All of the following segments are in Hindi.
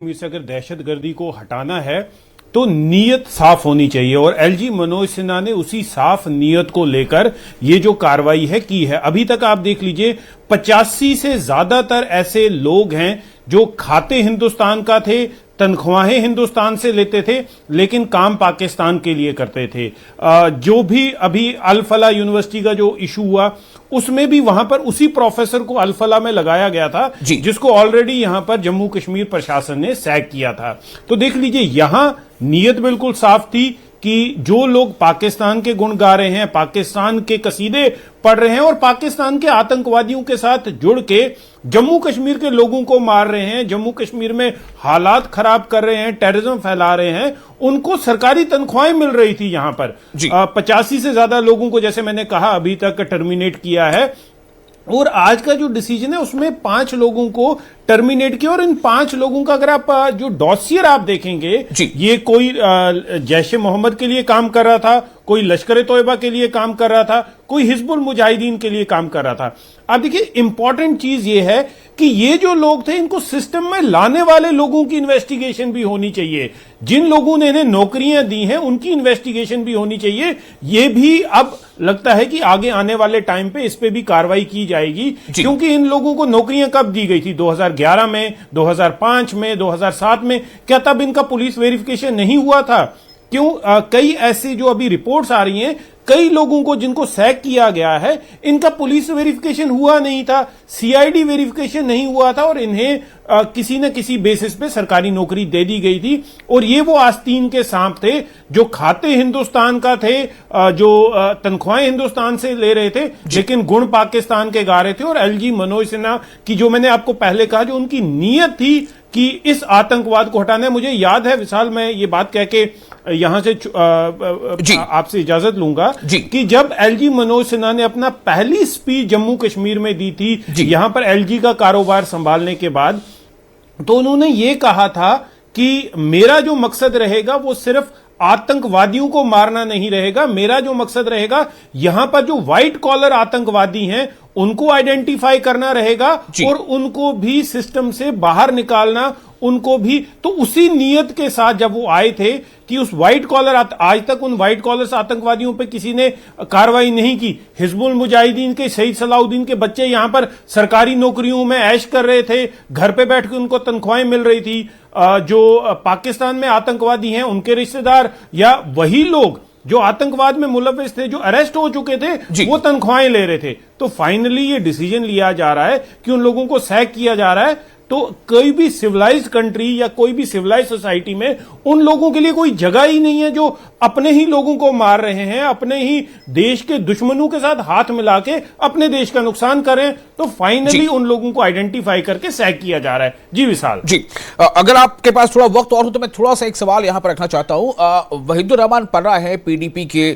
से अगर दहशतगर्दी को हटाना है तो नीयत साफ होनी चाहिए और एलजी मनोज सिन्हा ने उसी साफ नीयत को लेकर ये जो कार्रवाई है की है। अभी तक आप देख लीजिए 85 से ज्यादातर ऐसे लोग हैं जो खाते हिंदुस्तान का थे, तनख्वाहें हिंदुस्तान से लेते थे, लेकिन काम पाकिस्तान के लिए करते थे। जो भी अभी अल फला यूनिवर्सिटी का जो इशू हुआ उसमें भी वहां पर उसी प्रोफेसर को अल फला में लगाया गया था जिसको ऑलरेडी यहां पर जम्मू कश्मीर प्रशासन ने सैक किया था। तो देख लीजिए यहां नीयत बिल्कुल साफ थी कि जो लोग पाकिस्तान के गुण गा रहे हैं, पाकिस्तान के कसीदे पढ़ रहे हैं और पाकिस्तान के आतंकवादियों के साथ जुड़ के जम्मू कश्मीर के लोगों को मार रहे हैं, जम्मू कश्मीर में हालात खराब कर रहे हैं, टेररिज्म फैला रहे हैं, उनको सरकारी तनख्वाहें मिल रही थी। यहां पर 85 से ज्यादा लोगों को, जैसे मैंने कहा, अभी तक टर्मिनेट किया है और आज का जो डिसीजन है उसमें 5 लोगों को टर्मिनेट किया। और इन 5 लोगों का अगर आप जो डॉसियर आप देखेंगे, ये कोई जैश ए मोहम्मद के लिए काम कर रहा था, कोई लश्कर तोयबा के लिए काम कर रहा था, कोई हिजबुल मुजाहिदीन के लिए काम कर रहा था। आप देखिए इंपॉर्टेंट चीज ये है कि ये जो लोग थे इनको सिस्टम में लाने वाले लोगों की इन्वेस्टिगेशन भी होनी चाहिए। जिन लोगों ने इन्हें नौकरियां दी हैं उनकी इन्वेस्टिगेशन भी होनी चाहिए। ये भी अब लगता है कि आगे आने वाले टाइम पे इस पे भी कार्रवाई की जाएगी, क्योंकि इन लोगों को नौकरियां कब दी गई थी? 2011 में, 2005 में, 2007 में। क्या तब इनका पुलिस वेरिफिकेशन नहीं हुआ था? क्यों कई ऐसी जो अभी रिपोर्ट्स आ रही हैं, कई लोगों को जिनको सैक किया गया है इनका पुलिस वेरिफिकेशन हुआ नहीं था, सीआईडी वेरिफिकेशन नहीं हुआ था और इन्हें किसी न किसी बेसिस पे सरकारी नौकरी दे दी गई थी। और ये वो आस्तीन के सांप थे जो खाते हिंदुस्तान का थे, जो तनख्वाहें हिंदुस्तान से ले रहे थे, लेकिन गुण पाकिस्तान के गा रहे थे। और एलजी मनोज सिन्हा की, जो मैंने आपको पहले कहा, जो उनकी नीयत थी कि इस आतंकवाद को हटाना है। मुझे याद है विशाल, मैं ये बात कह के यहां से आपसे इजाजत लूंगा कि जब एलजी मनोज सिन्हा ने अपना पहली स्पीच जम्मू कश्मीर में दी थी, यहां पर एलजी का कारोबार संभालने के बाद, तो उन्होंने ये कहा था कि मेरा जो मकसद रहेगा वो सिर्फ आतंकवादियों को मारना नहीं रहेगा, मेरा जो मकसद रहेगा यहां पर जो व्हाइट कॉलर आतंकवादी हैं उनको आइडेंटिफाई करना रहेगा और उनको भी सिस्टम से बाहर निकालना, उनको भी। तो उसी नीयत के साथ जब वो आए थे कि उस व्हाइट कॉलर, आज तक उन व्हाइट कॉलर आतंकवादियों पे किसी ने कार्रवाई नहीं की। हिजबुल मुजाहिदीन के शहीद सलाउद्दीन के बच्चे यहां पर सरकारी नौकरियों में ऐश कर रहे थे, घर पे बैठ के उनको तनख्वाहें मिल रही थी। जो पाकिस्तान में आतंकवादी हैं उनके रिश्तेदार या वही लोग जो आतंकवाद में मुलव्विस थे, जो अरेस्ट हो चुके थे, वो तनख्वाहें ले रहे थे। तो फाइनली ये डिसीजन लिया जा रहा है कि उन लोगों को सैक किया जा रहा है। तो कोई भी सिविलाइज्ड कंट्री या कोई भी सिविलाइज्ड सोसाइटी में उन लोगों के लिए कोई जगह ही नहीं है जो अपने ही लोगों को मार रहे हैं, अपने ही देश के दुश्मनों के साथ हाथ मिला के अपने देश का नुकसान कर रहे हैं। तो फाइनली उन लोगों को आइडेंटिफाई करके सैक किया जा रहा है। जी विशाल जी, अगर आपके पास थोड़ा वक्त और हो तो मैं थोड़ा सा एक सवाल यहां पर रखना चाहता हूं। वहीदुर रहमान पर्रा है, पीडीपी के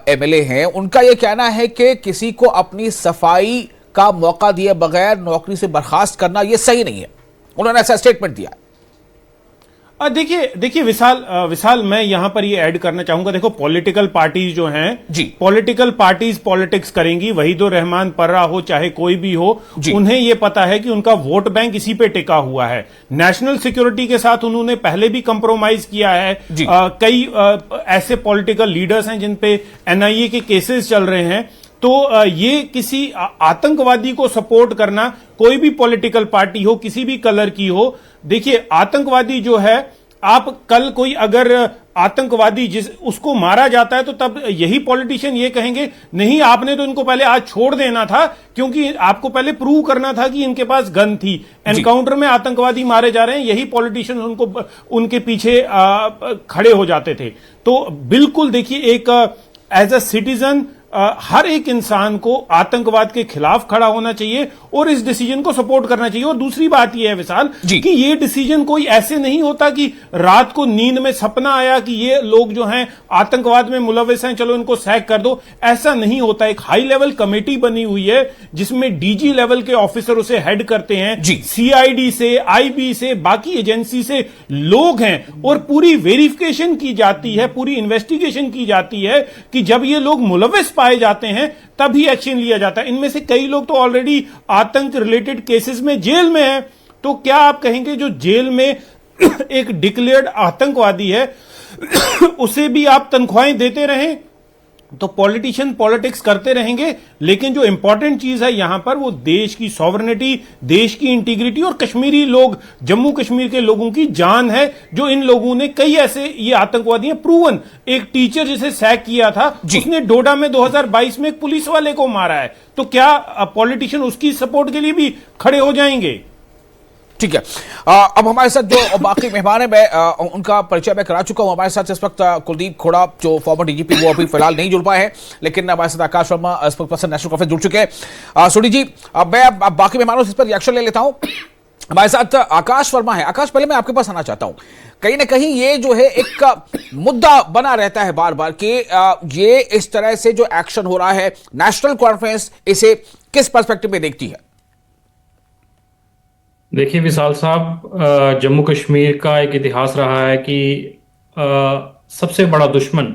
एमएलए हैं, उनका यह कहना है कि किसी को अपनी सफाई का मौका दिए बगैर नौकरी से बर्खास्त करना यह सही नहीं है। उन्होंने ऐसा स्टेटमेंट दिया। देखिए विशाल, मैं यहां पर ये ऐड करना चाहूंगा। देखो, पॉलिटिकल पार्टीज जो हैं, पॉलिटिकल पार्टीज पॉलिटिक्स करेंगी। वहीदुर रहमान पर्रा हो चाहे कोई भी हो, उन्हें ये पता है कि उनका वोट बैंक इसी पे टिका हुआ है। नेशनल सिक्योरिटी के साथ उन्होंने पहले भी कंप्रोमाइज किया है। कई ऐसे पॉलिटिकल लीडर्स हैं जिन पे एनआईए के केसेस चल रहे हैं। तो ये किसी आतंकवादी को सपोर्ट करना, कोई भी पॉलिटिकल पार्टी हो, किसी भी कलर की हो, देखिए आतंकवादी जो है, आप कल कोई अगर आतंकवादी उसको मारा जाता है तो तब यही पॉलिटिशियन ये कहेंगे नहीं, आपने तो इनको पहले आज छोड़ देना था, क्योंकि आपको पहले प्रूव करना था कि इनके पास गन थी। एनकाउंटर में आतंकवादी मारे जा रहे हैं, यही पॉलिटिशियन उनको उनके पीछे खड़े हो जाते थे। तो बिल्कुल देखिए, एक एज अ सिटीजन हर एक इंसान को आतंकवाद के खिलाफ खड़ा होना चाहिए और इस डिसीजन को सपोर्ट करना चाहिए। और दूसरी बात यह है विशाल कि ये डिसीजन कोई ऐसे नहीं होता कि रात को नींद में सपना आया कि ये लोग जो हैं आतंकवाद में मुलव्विस हैं, चलो इनको सैक कर दो। ऐसा नहीं होता। एक हाई लेवल कमेटी बनी हुई है जिसमें डीजी लेवल के ऑफिसर उसे हेड करते हैं, सीआईडी से, आईबी से, बाकी एजेंसी से लोग हैं और पूरी वेरिफिकेशन की जाती है, पूरी इन्वेस्टिगेशन की जाती है कि जब ये लोग मुलव्विस पाए जाते हैं तभी एक्शन लिया जाता है। इनमें से कई लोग तो ऑलरेडी आतंक रिलेटेड केसेस में जेल में हैं। तो क्या आप कहेंगे जो जेल में एक डिक्लेयर्ड आतंकवादी है उसे भी आप तनख्वाहें देते रहें तो पॉलिटिशियन पॉलिटिक्स करते रहेंगे। लेकिन जो इंपॉर्टेंट चीज है यहां पर वो देश की सॉवरेनिटी, देश की इंटीग्रिटी और कश्मीरी लोग, जम्मू कश्मीर के लोगों की जान है। जो इन लोगों ने कई ऐसे ये आतंकवादी हैं प्रूवन, एक टीचर जिसे सैक किया था उसने डोडा में 2022 में एक पुलिस वाले को मारा है। तो क्या पॉलिटिशियन उसकी सपोर्ट के लिए भी खड़े हो जाएंगे? ठीक है। अब हमारे साथ जो बाकी मेहमान है मैं उनका परिचय मैं करा चुका हूं। हमारे साथ इस वक्त कुलदीप खोड़ा जो फॉर्मर डीजीपी वो अभी फिलहाल नहीं जुड़ पाए हैं, लेकिन हमारे साथ आकाश वर्मा स्पोक्सपर्सन नेशनल कॉन्फ्रेंस जुड़ चुके हैं। सोनी जी, मैं बाकी मेहमानों से इस पर रिएक्शन ले लेता हूं। हमारे साथ आकाश वर्मा है। आकाश, पहले मैं आपके पास आना चाहता हूं, कहीं ना कहीं ये जो है एक मुद्दा बना रहता है बार बार कि ये इस तरह से जो एक्शन हो रहा है, नेशनल कॉन्फ्रेंस इसे किस पर्सपेक्टिव में देखती है? देखिए विशाल साहब, जम्मू कश्मीर का एक इतिहास रहा है कि सबसे बड़ा दुश्मन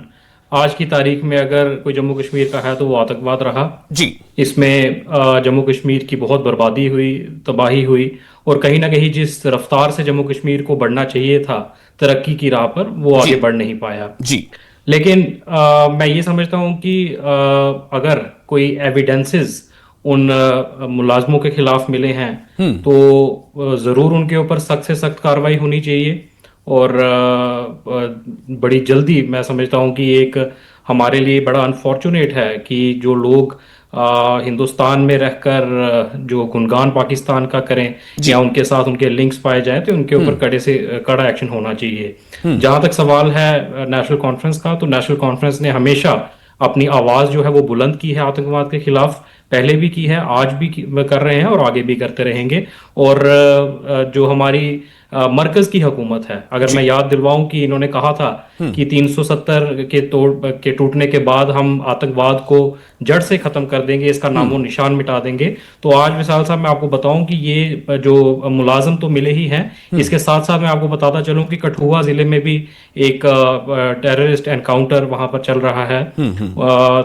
आज की तारीख में अगर कोई जम्मू कश्मीर का है तो वो आतंकवाद रहा जी। इसमें जम्मू कश्मीर की बहुत बर्बादी हुई, तबाही हुई, और कहीं ना कहीं जिस रफ्तार से जम्मू कश्मीर को बढ़ना चाहिए था तरक्की की राह पर, वो आगे बढ़ नहीं पाया जी। लेकिन मैं ये समझता हूँ कि अगर कोई एविडेंसेस उन मुलाजमों के खिलाफ मिले हैं तो जरूर उनके ऊपर सख्त से सख्त कार्रवाई होनी चाहिए। और बड़ी जल्दी मैं समझता हूं कि एक हमारे लिए बड़ा अनफॉर्चुनेट है कि जो लोग हिंदुस्तान में रहकर जो गुणगान पाकिस्तान का करें या उनके साथ उनके लिंक्स पाए जाए तो उनके ऊपर कड़े से कड़ा एक्शन होना चाहिए। जहां तक सवाल है नेशनल कॉन्फ्रेंस का, तो नेशनल कॉन्फ्रेंस ने हमेशा अपनी आवाज जो है वो बुलंद की है आतंकवाद के खिलाफ, पहले भी की है, आज भी कर रहे हैं और आगे भी करते रहेंगे। और जो हमारी मरकज की हुकूमत है, अगर मैं याद दिलवाऊं कि इन्होंने कहा था कि 370 के टूटने के बाद हम आतंकवाद को जड़ से खत्म कर देंगे, इसका नामो निशान मिटा देंगे। तो आज विशाल साहब मैं आपको बताऊं कि ये जो मुलाजम तो मिले ही हैं, इसके साथ साथ मैं आपको बताता चलूं कि कठुआ जिले में भी एक टेररिस्ट एनकाउंटर वहां पर चल रहा है।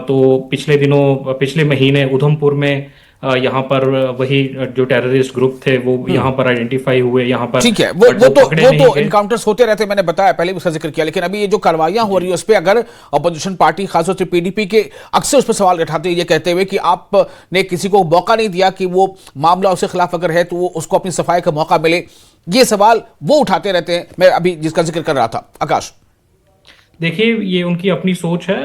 तो पिछले महीने उधमपुर में यहाँ पर वही जो टेररिस्ट ग्रुप थे वो यहाँ पर आइडेंटिफाई हुए, यहाँ पर ठीक है। वो तो इनकाउंटर्स होते रहते, मैंने बताया पहले भी उसका जिक्र किया। लेकिन अभी ये जो कार्रवाइयां हो रही है उस पर अगर अपोजिशन पार्टी खासतौर से पीडीपी के अक्सर उस पर सवाल उठाते हैं, ये कहते हुए कि आपने किसी को मौका नहीं दिया कि वो मामला उसके खिलाफ अगर है तो वो उसको अपनी सफाई का मौका मिले। ये सवाल वो उठाते रहते हैं, मैं अभी जिसका जिक्र कर रहा था। आकाश, देखिए ये उनकी अपनी सोच है।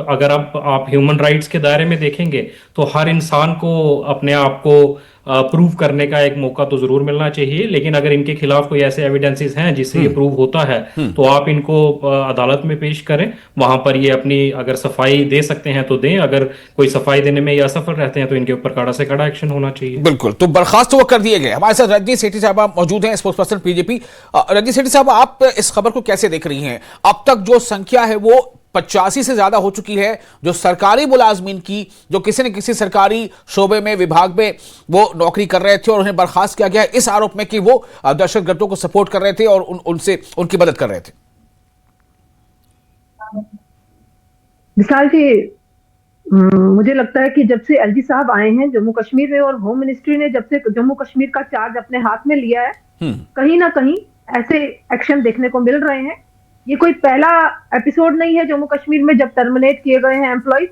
अगर आप ह्यूमन राइट्स के दायरे में देखेंगे तो हर इंसान को अपने आप को प्रूव करने का एक मौका तो जरूर मिलना चाहिए। लेकिन अगर इनके खिलाफ कोई ऐसे एविडेंसेस हैं जिससे ये प्रूव होता है तो आप इनको अदालत में पेश करें, वहां पर ये अपनी अगर सफाई दे सकते हैं तो दें, अगर कोई सफाई देने में ये असफल रहते हैं तो इनके ऊपर कड़ा से कड़ा एक्शन होना चाहिए। बिल्कुल, तो बर्खास्त वो कर दिए गए। हमारे साथ रजनी सेठी साहब मौजूद हैं, स्पोक्सपर्सन बीजेपी। रजनी सेठी साहब, आप इस खबर को कैसे देख रही हैं? अब तक जो संख्या है वो 85 से ज्यादा हो चुकी है जो सरकारी मुलाजमीन की, जो किसी न किसी सरकारी शोबे में, विभाग में वो नौकरी कर रहे थे और उन्हें बर्खास्त किया गया इस आरोप में कि वो दहशतगर्दों को सपोर्ट कर रहे थे और उनसे उनकी मदद कर रहे थे। विशाल जी, मुझे लगता है कि जब से एलजी साहब आए हैं जम्मू कश्मीर में और होम मिनिस्ट्री ने जब से जम्मू कश्मीर का चार्ज अपने हाथ में लिया है, कहीं ना कहीं ऐसे एक्शन देखने को मिल रहे हैं। ये कोई पहला एपिसोड नहीं है जम्मू कश्मीर में जब टर्मिनेट किए गए हैं एम्प्लॉइज,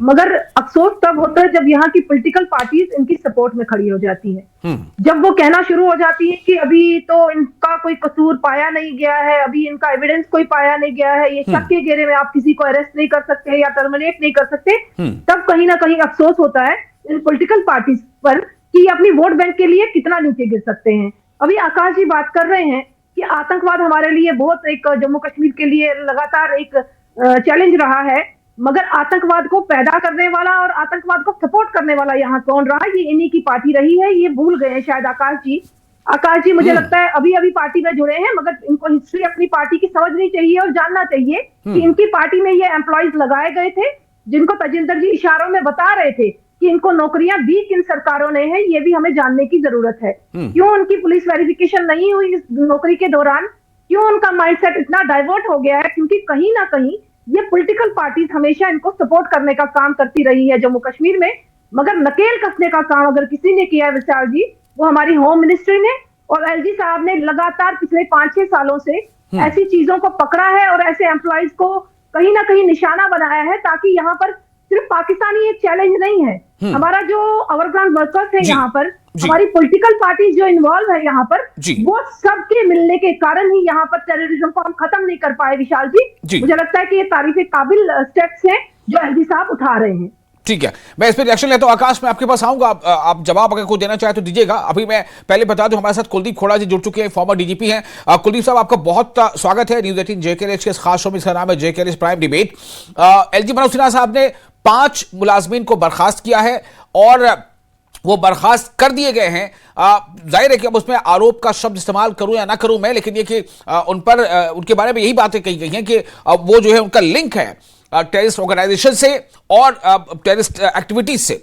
मगर अफसोस तब होता है जब यहाँ की पॉलिटिकल पार्टीज इनकी सपोर्ट में खड़ी हो जाती है। जब वो कहना शुरू हो जाती है कि अभी तो इनका कोई कसूर पाया नहीं गया है, अभी इनका एविडेंस कोई पाया नहीं गया है, ये शक के घेरे में आप किसी को अरेस्ट नहीं कर सकते या टर्मिनेट नहीं कर सकते, तब कहीं ना कहीं अफसोस होता है इन पॉलिटिकल पार्टीज पर कि अपनी वोट बैंक के लिए कितना नीचे गिर सकते हैं। अभी आकाश जी बात कर रहे हैं कि आतंकवाद हमारे लिए बहुत एक जम्मू कश्मीर के लिए लगातार एक चैलेंज रहा है, मगर आतंकवाद को पैदा करने वाला और आतंकवाद को सपोर्ट करने वाला यहाँ कौन रहा? ये इन्हीं की पार्टी रही है। ये भूल गए हैं शायद आकाश जी मुझे लगता है अभी अभी पार्टी में जुड़े हैं, मगर इनको हिस्ट्री अपनी पार्टी की समझनी चाहिए और जानना चाहिए कि इनकी पार्टी में ये एम्प्लॉयज लगाए गए थे जिनको तजिंदर जी इशारों में बता रहे थे कि इनको नौकरियां दी किन सरकारों ने है, ये भी हमें जानने की जरूरत है। क्यों उनकी पुलिस वेरिफिकेशन नहीं हुई इस नौकरी के दौरान? क्यों उनका माइंडसेट इतना डाइवर्ट हो गया है? क्योंकि कहीं ना कहीं ये पॉलिटिकल पार्टीज हमेशा इनको सपोर्ट करने का काम करती रही है जम्मू कश्मीर में, मगर नकेल कसने का काम अगर किसी ने किया है विशाल जी, वो हमारी होम मिनिस्ट्री ने और एलजी साहब ने लगातार पिछले 5-6 सालों से ऐसी चीजों को पकड़ा है और ऐसे एम्प्लॉइज को कहीं ना कहीं निशाना बनाया है, ताकि यहाँ पर सिर्फ पाकिस्तानी एक चैलेंज नहीं है, हमारा जो ओवरग्राउंड वर्कर्स है यहाँ पर, हमारी पॉलिटिकल पार्टी जो इन्वॉल्व है यहाँ पर, वो सबके मिलने के कारण ही यहाँ पर टेररिज्म को हम खत्म नहीं कर पाए। विशाल जी, मुझे लगता है कि ये तारीफ काबिल स्टेप्स हैं जो एलजी साहब उठा रहे हैं। ठीक है, मैं इस पर रिएक्शन लेता हूं। आकाश, मैं आपके पास आऊंगा, आप जवाब अगर कोई देना चाहे तो दीजिएगा। अभी मैं पहले बता दूं, हमारे साथ कुलदीप खोड़ा जी जुड़ चुके हैं, फॉर्मर डीजीपी हैं। कुलदीप साहब, आपका बहुत स्वागत है न्यूज 18 जेकेएलएच के इस खास शो में। इसका नाम है JKLH prime debate. LG Manoj Sinha साहब ने 5 मुलाजमीन को बर्खास्त किया है और वो बर्खास्त कर दिए गए हैं। जाहिर है कि अब उसमें आरोप का शब्द इस्तेमाल करूं या ना करूं मैं, लेकिन ये कि उन पर उनके बारे में यही बातें कही गई हैं कि वो जो है उनका लिंक है टेररिस्ट ऑर्गेनाइजेशन से और टेररिस्ट एक्टिविटीज से।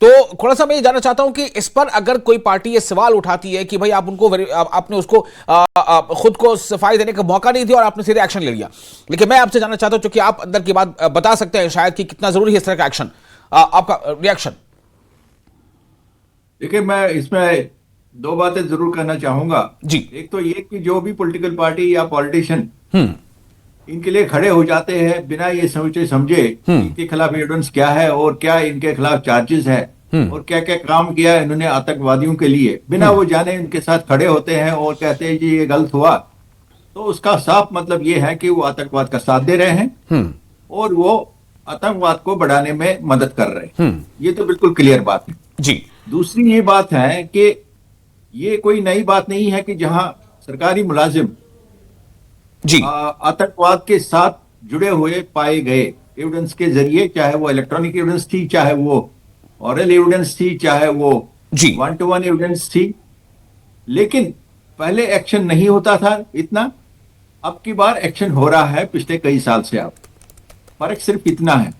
तो थोड़ा सा मैं ये जानना चाहता हूं कि इस पर अगर कोई पार्टी ये सवाल उठाती है कि भाई आपने उसको खुद को सफाई देने का मौका नहीं दिया और आपने सीधे एक्शन ले लिया, लेकिन मैं आपसे जानना चाहता हूं, क्योंकि आप अंदर की बात बता सकते हैं शायद कि कितना जरूरी है इस तरह का एक्शन, आपका रिएक्शन। देखिए, मैं इसमें 2 बातें जरूर कहना चाहूंगा जी। एक तो ये कि जो भी पॉलिटिकल पार्टी या पॉलिटिशियन इनके लिए खड़े हो जाते हैं बिना ये सोचे समझे इनके खिलाफ एविडेंस क्या है और क्या इनके खिलाफ चार्जेस है और क्या क्या काम किया है इन्होंने आतंकवादियों के लिए, बिना वो जाने इनके साथ खड़े होते हैं और कहते हैं जी ये गलत हुआ, तो उसका साफ मतलब ये है कि वो आतंकवाद का साथ दे रहे हैं और वो आतंकवाद को बढ़ाने में मदद कर रहे हैं। ये तो बिल्कुल क्लियर बात है जी। दूसरी ये बात है कि ये कोई नई बात नहीं है कि जहां सरकारी मुलाजिम जी आतंकवाद के साथ जुड़े हुए पाए गए एविडेंस के जरिए, चाहे वो इलेक्ट्रॉनिक एविडेंस थी, चाहे वो ऑरल एविडेंस थी, चाहे वो 1-to-1 एविडेंस थी, लेकिन पहले एक्शन नहीं होता था इतना, अब की बार एक्शन हो रहा है पिछले कई साल से। आप फर्क सिर्फ इतना है।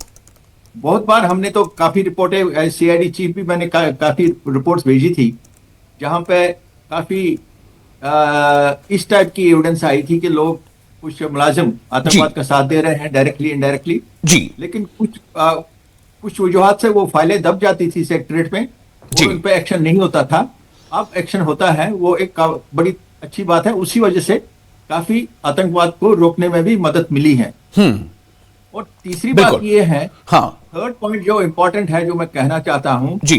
बहुत बार हमने तो काफी रिपोर्टें, सीआईडी चीफ भी मैंने काफी रिपोर्ट्स भेजी थी जहां पे काफी इस टाइप की एविडेंस आई थी कि लोग, कुछ मुलाजिम आतंकवाद का साथ दे रहे हैं डायरेक्टली इनडायरेक्टली जी, लेकिन कुछ वजूहात से वो फाइलें दब जाती थी सेक्रेटरीट में और उन पे एक्शन नहीं होता था। अब एक्शन होता है, वो एक बड़ी अच्छी बात है। उसी वजह से काफी आतंकवाद को रोकने में भी मदद मिली है। और तीसरी बात ये है, थर्ड पॉइंट जो इंपॉर्टेंट है, जो मैं कहना चाहता हूं जी,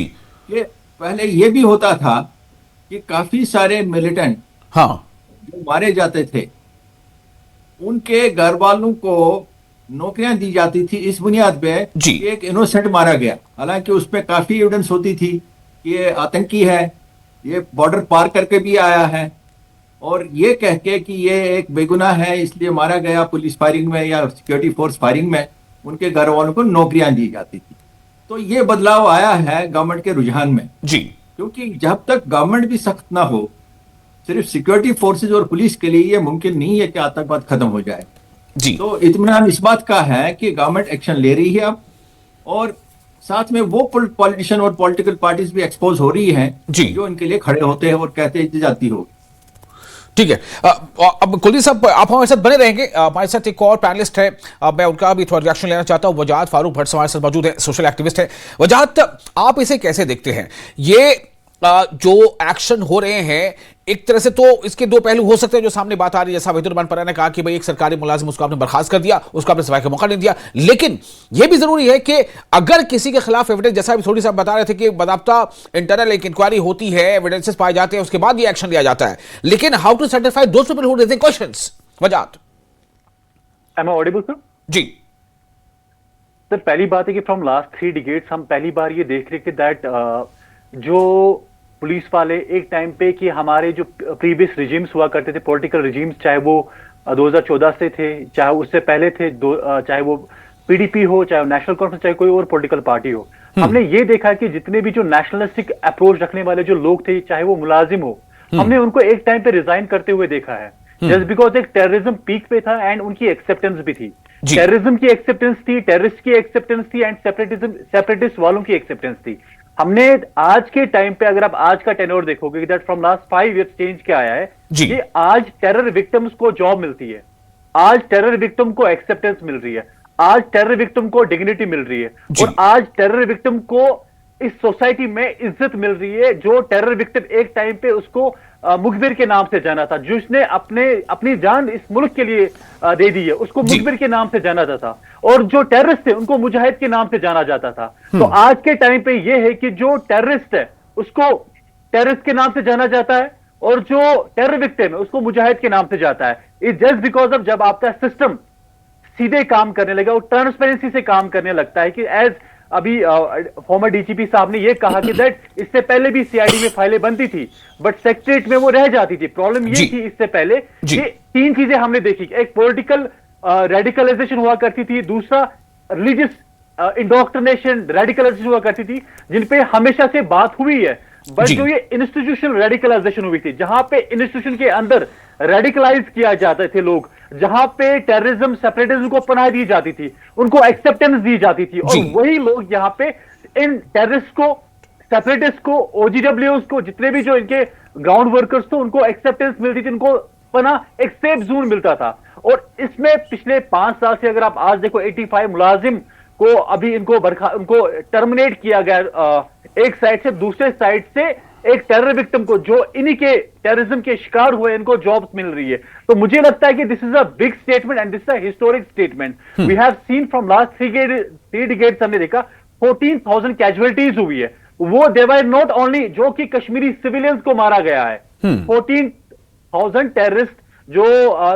कि पहले ये भी होता था कि काफी सारे मिलिटेंट जो मारे जाते थे उनके घर वालों को नौकरियां दी जाती थी इस बुनियाद पे कि एक इनोसेंट मारा गया, हालांकि उसमें काफी एविडेंस होती थी कि ये आतंकी है, ये बॉर्डर पार करके भी आया है, और ये कह के कि ये एक बेगुनाह है इसलिए मारा गया पुलिस फायरिंग में या सिक्योरिटी फोर्स फायरिंग में, उनके घर वालों को नौकरियां दी जाती थी। तो ये बदलाव आया है गवर्नमेंट के रुझान में जी, क्योंकि जब तक गवर्नमेंट भी सख्त ना हो, सिर्फ सिक्योरिटी फोर्सेज और पुलिस के लिए ये मुमकिन नहीं है कि आतंकवाद खत्म हो जाए जी। तो इत्मीनान इस बात का है कि गवर्नमेंट एक्शन ले रही है अब, और साथ में वो पॉलिटिशियन और पॉलिटिकल पार्टीज भी एक्सपोज हो रही हैं जी, जो इनके लिए खड़े होते हैं और कहते हैं जाती हो। ठीक है, अब कुलदीप साहब आप हमारे साथ बने रहेंगे। हमारे साथ एक और पैनलिस्ट है, मैं उनका भी थोड़ा रिएक्शन लेना चाहता हूं। वजाहत फारूक भट्ट हमारे साथ मौजूद है, सोशल एक्टिविस्ट है। वजाहत, आप इसे कैसे देखते हैं? ये जो एक्शन हो रहे हैं, एक तरह से तो इसके 2 पहलू हो सकते हैं जो सामने बात आ रही है, जैसा वहीदुर रहमान परा ने कहा कि भाई एक सरकारी मुलाजिम, उसको आपने बर्खास्त कर दिया, उसको आपने सफाई का मौका नहीं दिया, लेकिन यह भी जरूरी है कि अगर किसी के खिलाफ एविडेंस, जैसा अभी थोड़ी सा बता रहे थे कि बाकायदा इंटरनल एक इंक्वायरी होती है, एविडेंसेस पाए जाते हैं, उसके बाद ये एक्शन लिया जाता है, लेकिन how to satisfy those people who raising questions? Wajahat, am I audible sir? जी सर, पहली बात है कि फ्रॉम लास्ट 3 डिकेड्स हम पहली बार ये देख रहे थे दैट जो पुलिस वाले एक टाइम पे कि हमारे जो प्रीवियस रिजीम्स हुआ करते थे, पॉलिटिकल रिजीम्स, चाहे वो 2014 से थे, चाहे उससे पहले थे, चाहे वो पीडीपी हो, चाहे नेशनल कॉन्फ्रेंस, चाहे कोई और पॉलिटिकल पार्टी हो, हमने ये देखा कि जितने भी जो नेशनलिस्टिक अप्रोच रखने वाले जो लोग थे, चाहे वो मुलाजिम हो, हमने उनको एक टाइम पे रिजाइन करते हुए देखा है, जस्ट बिकॉज एक टेररिज्म पीक पे था एंड उनकी एक्सेप्टेंस भी थी। टेररिज्म की एक्सेप्टेंस थी, टेररिस्ट की एक्सेप्टेंस थी एंड सेपरेटिस्ट वालों की एक्सेप्टेंस थी। हमने आज के टाइम पे, अगर आप आज का टेन्योर देखोगे, that from last 5 years change क्या आया है कि आज टेरर विक्टिम्स को जॉब मिलती है, आज टेरर विक्टिम को एक्सेप्टेंस मिल रही है, आज टेरर विक्टिम को डिग्निटी मिल रही है, और आज टेरर विक्टिम को इस सोसाइटी में इज्जत मिल रही है। जो टेरर विक्टिम एक टाइम पे उसको मुखबिर के नाम से जाना था, जिसने अपनी जान इस मुल्क के लिए दे दी है, उसको मुखबिर के नाम से जाना जाता था, और जो टेररिस्ट थे उनको मुजाहिद के नाम से जाना जाता था। तो आज के टाइम पे यह है कि जो टेररिस्ट है उसको टेररिस्ट के नाम से जाना जाता है, और जो टेरर विक्टिम है उसको मुजाहिद के नाम से जाता है। इट जस्ट बिकॉज ऑफ जब आपका सिस्टम सीधे काम करने लगा और ट्रांसपेरेंसी से काम करने लगता है, कि एज अभी फॉर्मर डीजीपी साहब ने ये कहा कि दैट इससे पहले भी सीआईडी में फाइलें बनती थी बट सेक्रेटरीट में वो रह जाती थी। प्रॉब्लम ये थी इससे पहले ये तीन चीजें हमने देखी, एक पॉलिटिकल रेडिकलाइजेशन हुआ करती थी, दूसरा रिलीजियस इंडोक्ट्रिनेशन रेडिकलाइजेशन हुआ करती थी, जिनपे हमेशा से बात हुई है। बट जो ये इंस्टीट्यूशनल रेडिकलाइजेशन हुई थी, जहां पे इंस्टीट्यूशन के अंदर रेडिकलाइज किया जाते थे लोग, जहां पे टेररिज्म सेपरेटिज्म को पनाह दी जाती थी, उनको एक्सेप्टेंस दी जाती थी, और वही लोग यहां पे इन टेररिस्ट को, सेपरेटिस्ट को, ओजीडब्ल्यूज को, जितने भी जो इनके ग्राउंड वर्कर्स थे उनको एक्सेप्टेंस मिलती थी, उनको पनाह एक सेफ जोन मिलता था। और इसमें पिछले 5 साल से अगर आप आज देखो 85 मुलाजिम को अभी उनको टर्मिनेट किया गया एक साइड से, दूसरे साइड से एक टेरर विक्टिम को जो इन्हीं के टेररिज्म के शिकार हुए इनको जॉब्स मिल रही है। तो मुझे लगता है कि this is a big statement and this is a historic statement. We have seen from last 3 decades हमने देखा 14,000 कैजुअलिटीज हुई है। वो दे वर नॉट ओनली जो कि कश्मीरी सिविलियंस को मारा गया है, 14,000 टेररिस्ट जो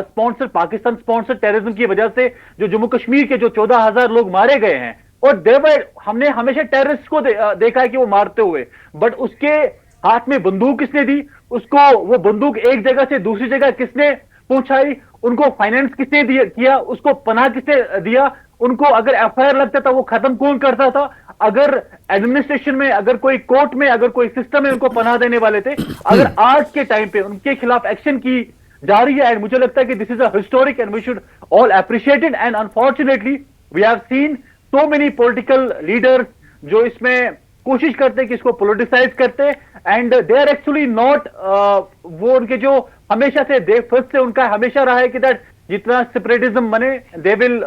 स्पॉन्सर पाकिस्तान स्पॉन्सर टेररिज्म की वजह से जो जम्मू कश्मीर के जो 14,000 लोग मारे गए हैं, और देवर हमने हमेशा टेररिस्ट को देखा है कि वो मारते हुए, बट उसके हाथ में बंदूक किसने दी, उसको वो बंदूक एक जगह से दूसरी जगह किसने पहुंचाई, उनको फाइनेंस किसने किया, उसको पनाह किसने दिया, उनको अगर एफआईआर लगता था वो खत्म कौन करता था, अगर एडमिनिस्ट्रेशन में, अगर कोई कोर्ट में, अगर कोई सिस्टम में उनको पनाह देने वाले थे, अगर आज के टाइम पे उनके खिलाफ एक्शन की जा रही है। एंड मुझे लगता है कि this is a historic and we should all appreciate it. And unfortunately we have seen so many political leaders जो इसमें कोशिश करते हैं कि इसको पोलिटिसाइज करते हैं, and they are actually not, वो उनके जो हमेशा से फर्स्ट से उनका हमेशा रहा है कि दैट जितना सेपरेटिज्म बने दे विल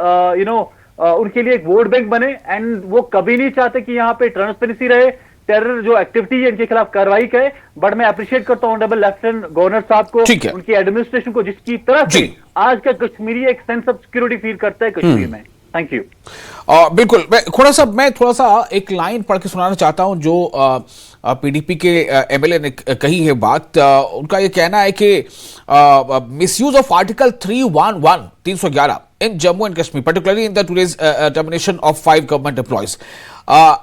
उनके लिए एक वोट बैंक बने, एंड वो कभी नहीं चाहते कि यहाँ पे ट्रांसपेरेंसी रहे, टेरर जो एक्टिविटी है इनके खिलाफ कार्रवाई करे। बट मैं अप्रिशिएट करता हूं ऑनरेबल लेफ्टिनेंट गवर्नर साहब को, उनकी एडमिनिस्ट्रेशन को, जिसकी तरह से आज का कश्मीरी एक सेंस ऑफ सिक्योरिटी फील करता है कश्मीर में। Thank you. बिल्कुल, मैं थोड़ा सा एक लाइन पढ़ के सुनाना चाहता हूं जो पीडीपी के एमएलए ने कही है बात। उनका ये कहना है कि misuse of article 311 in Jammu and Kashmir, particularly in the today's termination of 5 government employees,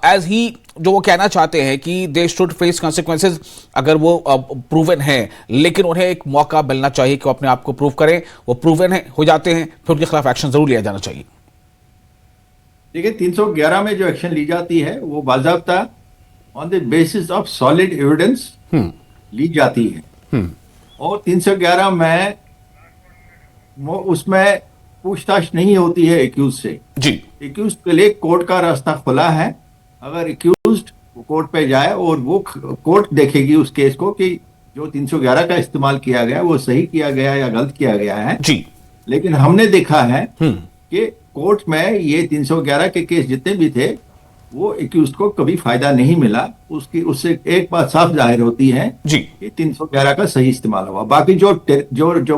as he जो वो कहना चाहते हैं कि they should face consequences अगर वो प्रूवन है, लेकिन उन्हें एक मौका मिलना चाहिए कि वो अपने आप को प्रूव करें। वो प्रूवन है हो जाते हैं फिर उनके खिलाफ एक्शन जरूर लिया जाना चाहिए। देखिए 311 में जो एक्शन ली जाती है वो बाज़ाब्ता on the basis of solid evidence ली जाती है, और 311 में उसमें पूछताछ नहीं होती है एक्यूज से जी। एक्यूज के लिए कोर्ट का रास्ता खुला है। अगर एक्यूज कोर्ट पे जाए और वो कोर्ट देखेगी उस केस को कि जो 311 का इस्तेमाल किया गया वो सही किया गया या गलत किया गया है जी। लेकिन हमने देखा है कि कोर्ट में ये 311 के केस जितने भी थे वो एक्यूज को कभी फायदा नहीं मिला। उससे एक बात साफ जाहिर होती है जी कि 311 का सही इस्तेमाल हुआ। बाकी जो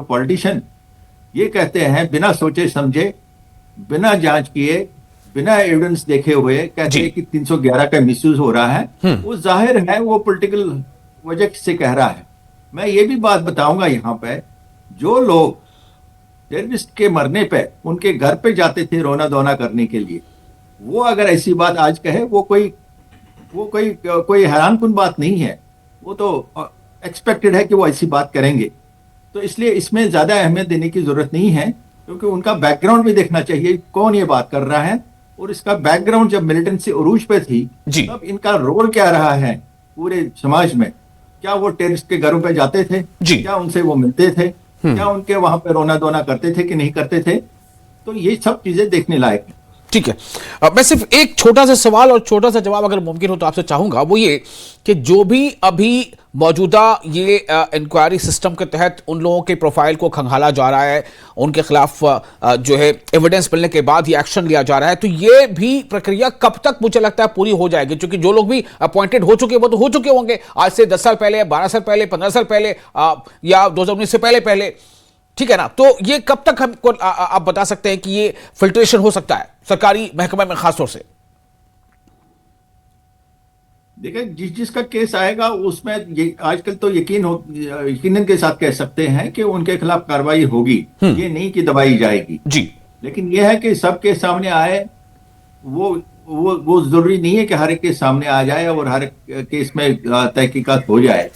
पॉलिटिशियन ये कहते हैं बिना सोचे समझे, बिना जांच किए, बिना एविडेंस देखे हुए कहते हैं कि 311 का मिसयूज हो रहा है, वो जाहिर है वो पॉलिटिकल वजह से कह रहा है। मैं ये भी बात बताऊंगा यहाँ पे, जो लोग टेररिस्ट के मरने पे उनके घर पे जाते थे रोना धोना करने के लिए, वो अगर ऐसी बात आज कहे वो कोई हैरानकुन बात नहीं है, वो तो एक्सपेक्टेड है कि वो ऐसी बात करेंगे। तो इसलिए इसमें ज्यादा अहमियत देने की जरूरत नहीं है, क्योंकि उनका बैकग्राउंड भी देखना चाहिए कौन ये बात कर रहा है, और इसका बैकग्राउंड जब मिलिटेंसी उरूज पे थी तब इनका रोल क्या रहा है पूरे समाज में। क्या वो टेररिस्ट के घरों पे जाते थे, क्या उनसे वो मिलते थे, क्या उनके वहां पे रोना धोना करते थे कि नहीं करते थे, तो ये सब चीजें देखने लायक है। ठीक है, मैं सिर्फ एक छोटा सा सवाल और छोटा सा जवाब अगर मुमकिन हो तो आपसे चाहूंगा, वो ये कि जो भी अभी मौजूदा ये इंक्वायरी सिस्टम के तहत उन लोगों के प्रोफाइल को खंगाला जा रहा है, उनके खिलाफ जो है एविडेंस मिलने के बाद ही एक्शन लिया जा रहा है, तो ये भी प्रक्रिया कब तक मुझे लगता है पूरी हो जाएगी? क्योंकि जो लोग भी अपॉइंटेड हो चुके हैं वो तो हो चुके होंगे आज से 10 साल पहले, 12 साल पहले, 15 साल पहले, या 2019 से पहले, ठीक है ना? तो ये कब तक हमको आप बता सकते हैं कि ये फिल्ट्रेशन हो सकता है सरकारी महकमे में खासतौर से? देखिए, जिसका केस आएगा उसमें आजकल तो यकीनन के साथ कह सकते हैं कि उनके खिलाफ कार्रवाई होगी, ये नहीं कि दबाई जाएगी जी। लेकिन यह है कि सबके सामने आए, वो जरूरी नहीं है कि हर एक के सामने आ जाए और हर एक केस में तहकीकात हो जाए।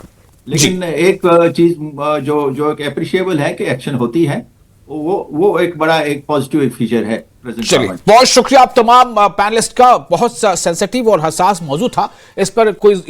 लेकिन एक चीज जो एक एप्रिशिएबल है कि एक्शन होती है, वो एक बड़ा एक पॉजिटिव फीचर है। चलिए, बहुत शुक्रिया आप तमाम पैनलिस्ट का। बहुत सेंसिटिव और हसास मौजू था, इस पर कोई